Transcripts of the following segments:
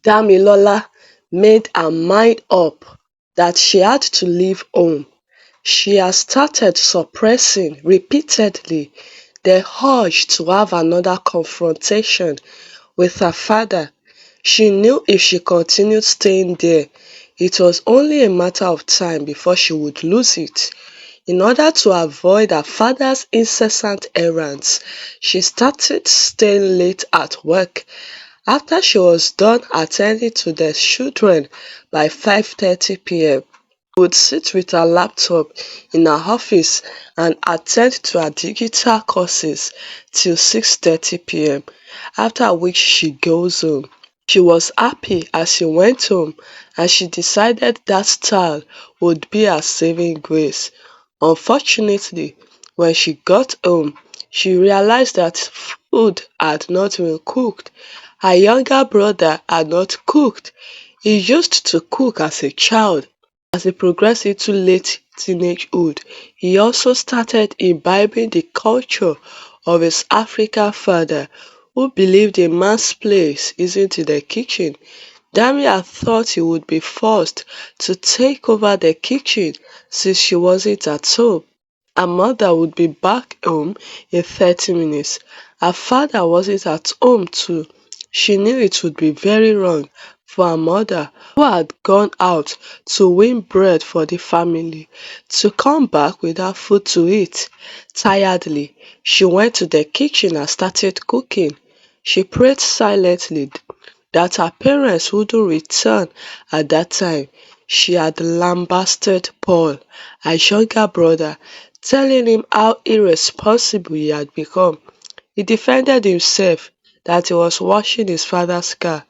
Damilola made her mind up that she had to leave home. She had started suppressing repeatedly the urge to have another confrontation with her father. She knew if she continued staying there, it was only a matter of time before she would lose it. In order to avoid her father's incessant errands, she started staying late at work. After she was done attending to the children by 5:30 p.m., she would sit with her laptop in her office and attend to her digital courses till 6:30 p.m., after which she goes home. She was happy as she went home, and she decided that style would be her saving grace. Unfortunately, when she got home, she realized that food had not been cooked. Her younger brother had not cooked. He used to cook as a child. As he progressed into late teenagehood, he also started imbibing the culture of his African father, who believed a man's place isn't in the kitchen. Dami had thought he would be forced to take over the kitchen since she wasn't at home. Her mother would be back home in 30 minutes. Her father wasn't at home too. She knew it would be very wrong for her mother, who had gone out to win bread for the family, to come back without food to eat. Tiredly, she went to the kitchen and started cooking. She prayed silently that her parents wouldn't return at that time. She had lambasted Paul, her younger brother, telling him how irresponsible he had become. He defended himself that he was washing his father's car.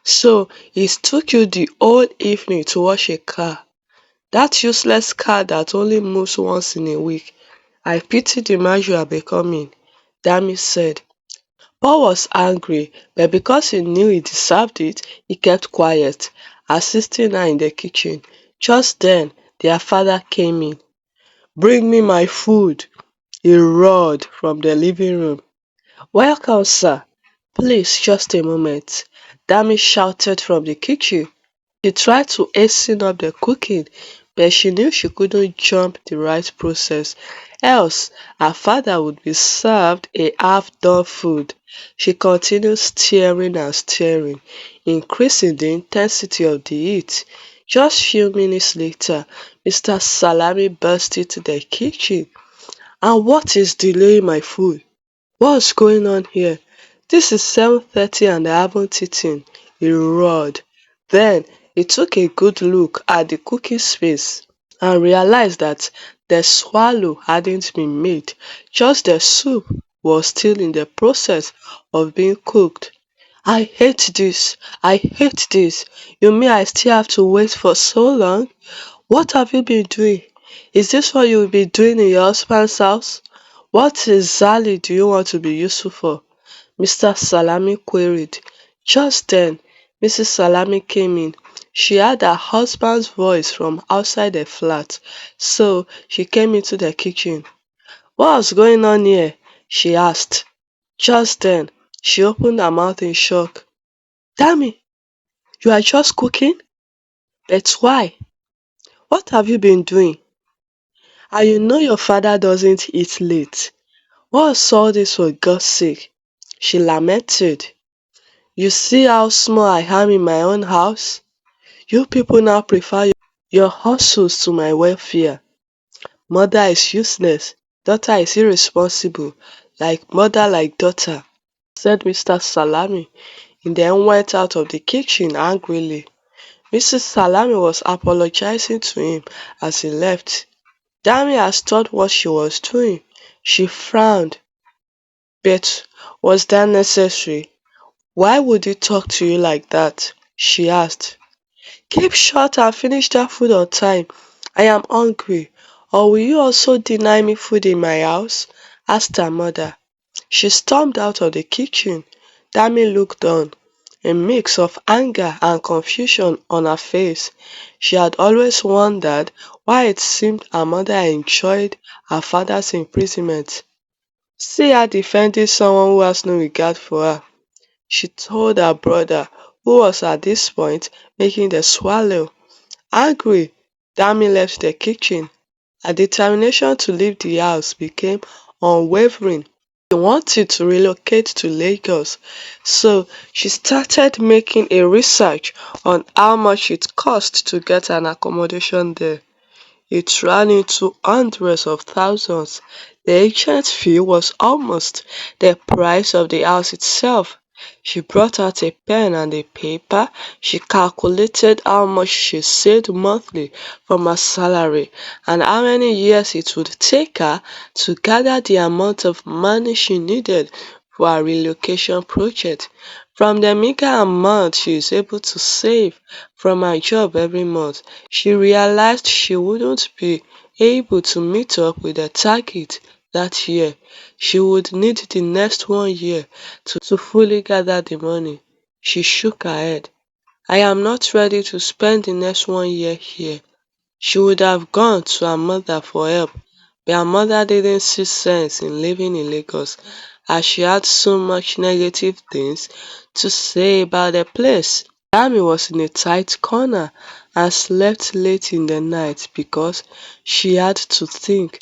So it took you the whole evening to wash a car. That useless car that only moves once in a week. I pity the man you are becoming, Dami said. Paul was angry, but because he knew he deserved it, he kept quiet, assisting her in the kitchen. Just then, their father came in. "Bring me my food," he roared from the living room. "Welcome, sir. Please, just a moment," Dami shouted from the kitchen. She tried to hasten up the cooking, but she knew she couldn't jump the right process, else her father would be served a half-done food. She continued stirring and stirring, increasing the intensity of the heat. Just few minutes later, Mr. Salami burst into the kitchen. "And what is delaying my food? What's going on here? This is 7:30 and I haven't eaten," he roared. Then he took a good look at the cooking space and realized that the swallow hadn't been made, just the soup was still in the process of being cooked. "I hate this. I hate this. You mean I still have to wait for so long? What have you been doing? Is this what you will be doing in your husband's house? What exactly do you want to be useful for?" Mr. Salami queried. Just then, Mrs. Salami came in. She heard her husband's voice from outside the flat, so she came into the kitchen. "What's going on here?" she asked. Just then, she opened her mouth in shock. "Dammy, you are just cooking? But why? What have you been doing? And you know your father doesn't eat late. What's all this for God's sake?" she lamented. "You see how small I am in my own house? You people now prefer your hustles to my welfare. Mother is useless, daughter is irresponsible, like mother like daughter," said Mr. Salami, and then went out of the kitchen angrily. Mrs. Salami was apologizing to him as he left. Dami had stopped what she was doing. She frowned. "But was that necessary? Why would he talk to you like that?" she asked. "Keep short and finish that food on time. I am hungry. Or will you also deny me food in my house?" asked her mother. She stormed out of the kitchen. Dami looked on, a mix of anger and confusion on her face. She had always wondered why it seemed her mother enjoyed her father's imprisonment. "See her defending someone who has no regard for her," she told her brother, who was at this point making the swallow. Angry, Dami left the kitchen. Her determination to leave the house became unwavering. She wanted to relocate to Lagos, so she started making a research on how much it cost to get an accommodation there. It ran into hundreds of thousands. The agent fee was almost the price of the house itself. She brought out a pen and a paper. She calculated how much she saved monthly from her salary and how many years it would take her to gather the amount of money she needed for her relocation project. From the meager amount she is able to save from her job every month, she realized she wouldn't be able to meet up with the target that year. She would need the next 1 year to fully gather the money. She shook her head. I am not ready to spend the next 1 year here. She would have gone to her mother for help, but her mother didn't see sense in living in Lagos as she had so much negative things to say about the place. Dami was in a tight corner and slept late in the night because she had to think.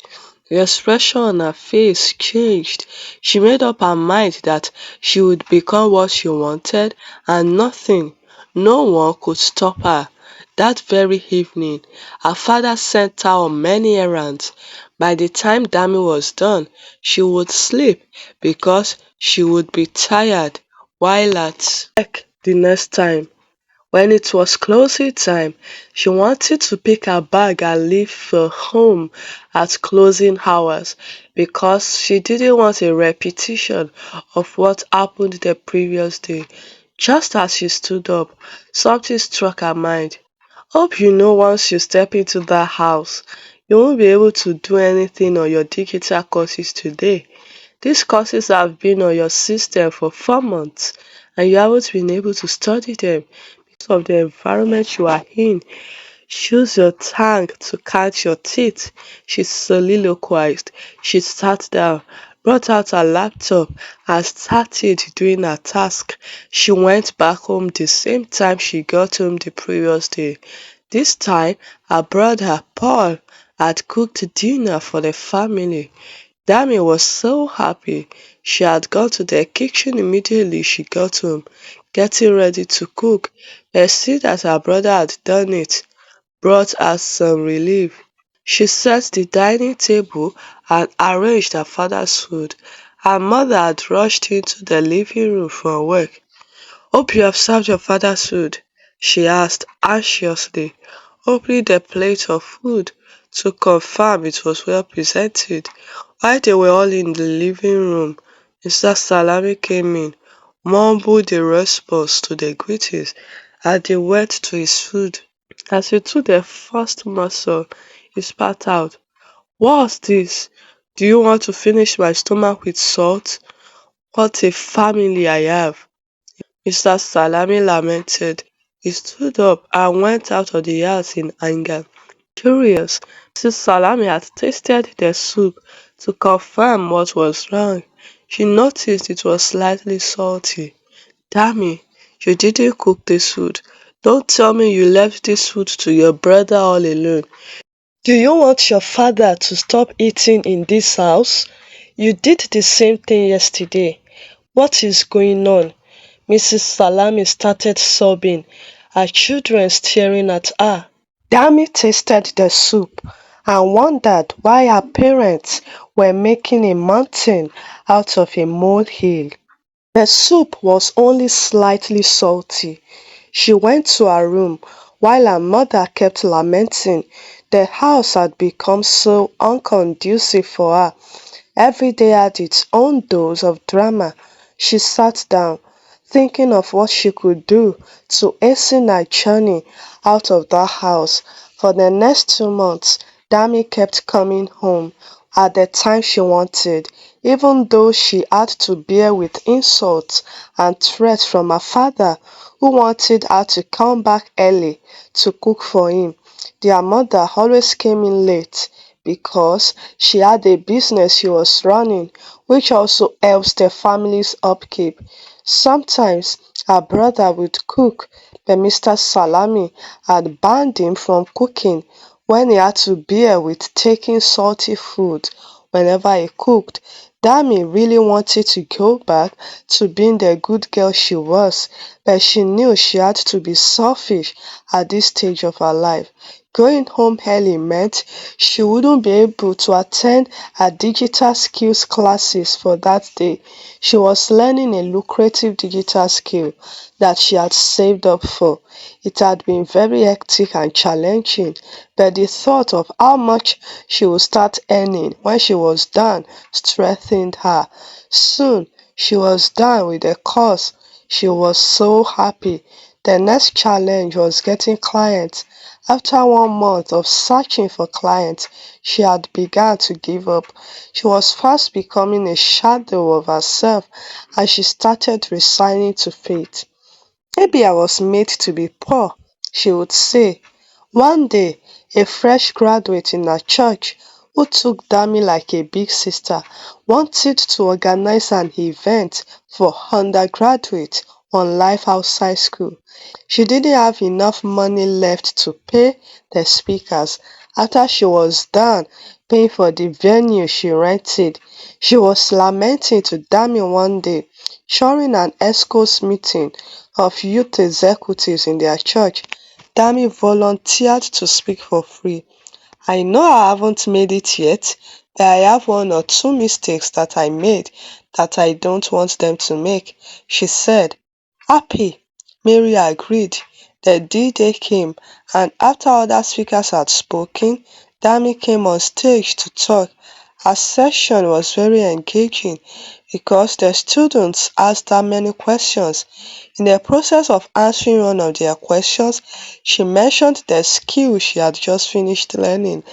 The expression on her face changed. She made up her mind that she would become what she wanted and nothing, no one could stop her. That very evening, her father sent her on many errands. By the time Dami was done, she would sleep because she would be tired while at work the next time. When it was closing time, she wanted to pick her bag and leave for home at closing hours because she didn't want a repetition of what happened the previous day. Just as she stood up, something struck her mind. Hope you know once you step into that house, you won't be able to do anything on your digital courses today. These courses have been on your system for 4 months and you haven't been able to study them because of the environment you are in. Use your tongue to catch your teeth, she soliloquized. She sat down, brought out her laptop, and started doing her task. She went back home the same time she got home the previous day. This time, her brother, Paul, had cooked dinner for the family. Dami was so happy. She had gone to the kitchen immediately she got home, getting ready to cook, but seeing that her brother had done it brought her some relief. She set the dining table and arranged her father's food. Her mother had rushed into the living room from work. Hope you have served your father's food, she asked anxiously, opening the plate of food to confirm it was well presented. While they were all in the living room, Mr. Salami came in, mumbled a response to the greetings, and they went to his food. As he took the first morsel, he spat out, "What's this? Do you want to finish my stomach with salt? What a family I have!" Mr. Salami lamented. He stood up and went out of the house in anger. Curious, Mrs. Salami had tasted the soup to confirm what was wrong. She noticed it was slightly salty. Dammy, you didn't cook this food. Don't tell me you left this food to your brother all alone. Do you want your father to stop eating in this house? You did the same thing yesterday. What is going on? Mrs. Salami started sobbing, her children staring at her. Dami tasted the soup and wondered why her parents were making a mountain out of a molehill. The soup was only slightly salty. She went to her room while her mother kept lamenting the house had become so unconducive for her. Every day had its own dose of drama. She sat down, thinking of what she could do to hasten her journey out of that house. For the next 2 months, Dami kept coming home at the time she wanted, even though she had to bear with insults and threats from her father, who wanted her to come back early to cook for him. Their mother always came in late because she had a business she was running, which also helps the family's upkeep. Sometimes Her brother would cook, but Mr. Salami had banned him from cooking when he had to bear with taking salty food whenever he cooked. Dami really wanted to go back to being the good girl she was, but she knew she had to be selfish at this stage of her life. Going home early meant she wouldn't be able to attend her digital skills classes for that day. She was learning a lucrative digital skill that she had saved up for. It had been very hectic and challenging, but the thought of how much she would start earning when she was done strengthened her. Soon she was done with the course. She was so happy. The next challenge was getting clients. After 1 month of searching for clients, she had begun to give up. She was fast becoming a shadow of herself, and she started resigning to fate. Maybe I was made to be poor, she would say. One day, a fresh graduate in her church who took Dami like a big sister wanted to organize an event for undergraduates on life outside school. She didn't have enough money left to pay the speakers. After she was done paying for the venue she rented, she was lamenting to Dami one day during an ESCO's meeting of youth executives in their church. Dami volunteered to speak for free. I know I haven't made it yet, but I have one or two mistakes that I made that I don't want them to make, she said. Happy, Mary agreed. The D-Day came, and after other speakers had spoken, Dami came on stage to talk. Her session was very engaging because the students asked her many questions. In the process of answering one of their questions, she mentioned the skill she had just finished learning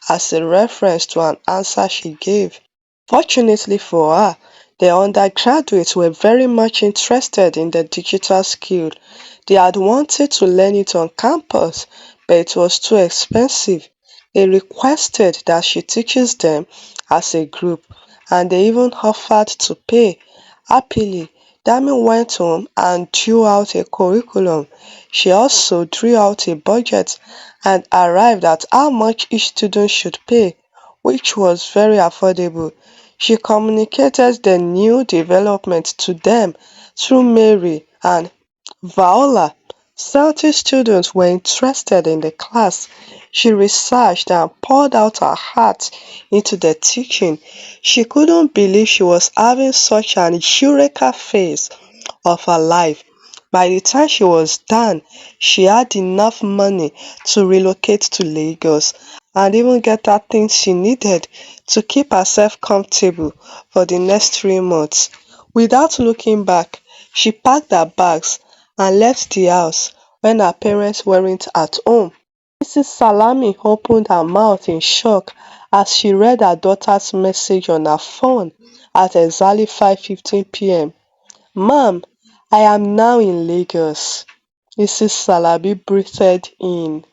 as a reference to an answer she gave. Fortunately for her, the undergraduates were very much interested in the digital skill. They had wanted to learn it on campus, but it was too expensive. They requested that she teaches them as a group, and they even offered to pay. Happily, Dami went home and drew out a curriculum. She also drew out a budget and arrived at how much each student should pay, which was very affordable. She communicated the new development to them through Mary and Viola. 70 students were interested in the class. She researched and poured out her heart into the teaching. She couldn't believe she was having such an eureka phase of her life. By the time she was done, she had enough money to relocate to Lagos and even get her things she needed to keep herself comfortable for the next 3 months. Without looking back, she packed her bags and left the house when her parents weren't at home. Mrs. Salami opened her mouth in shock as she read her daughter's message on her phone at exactly 5:15 p.m. Ma'am, I am now in Lagos, Mrs. Salabi breathed in.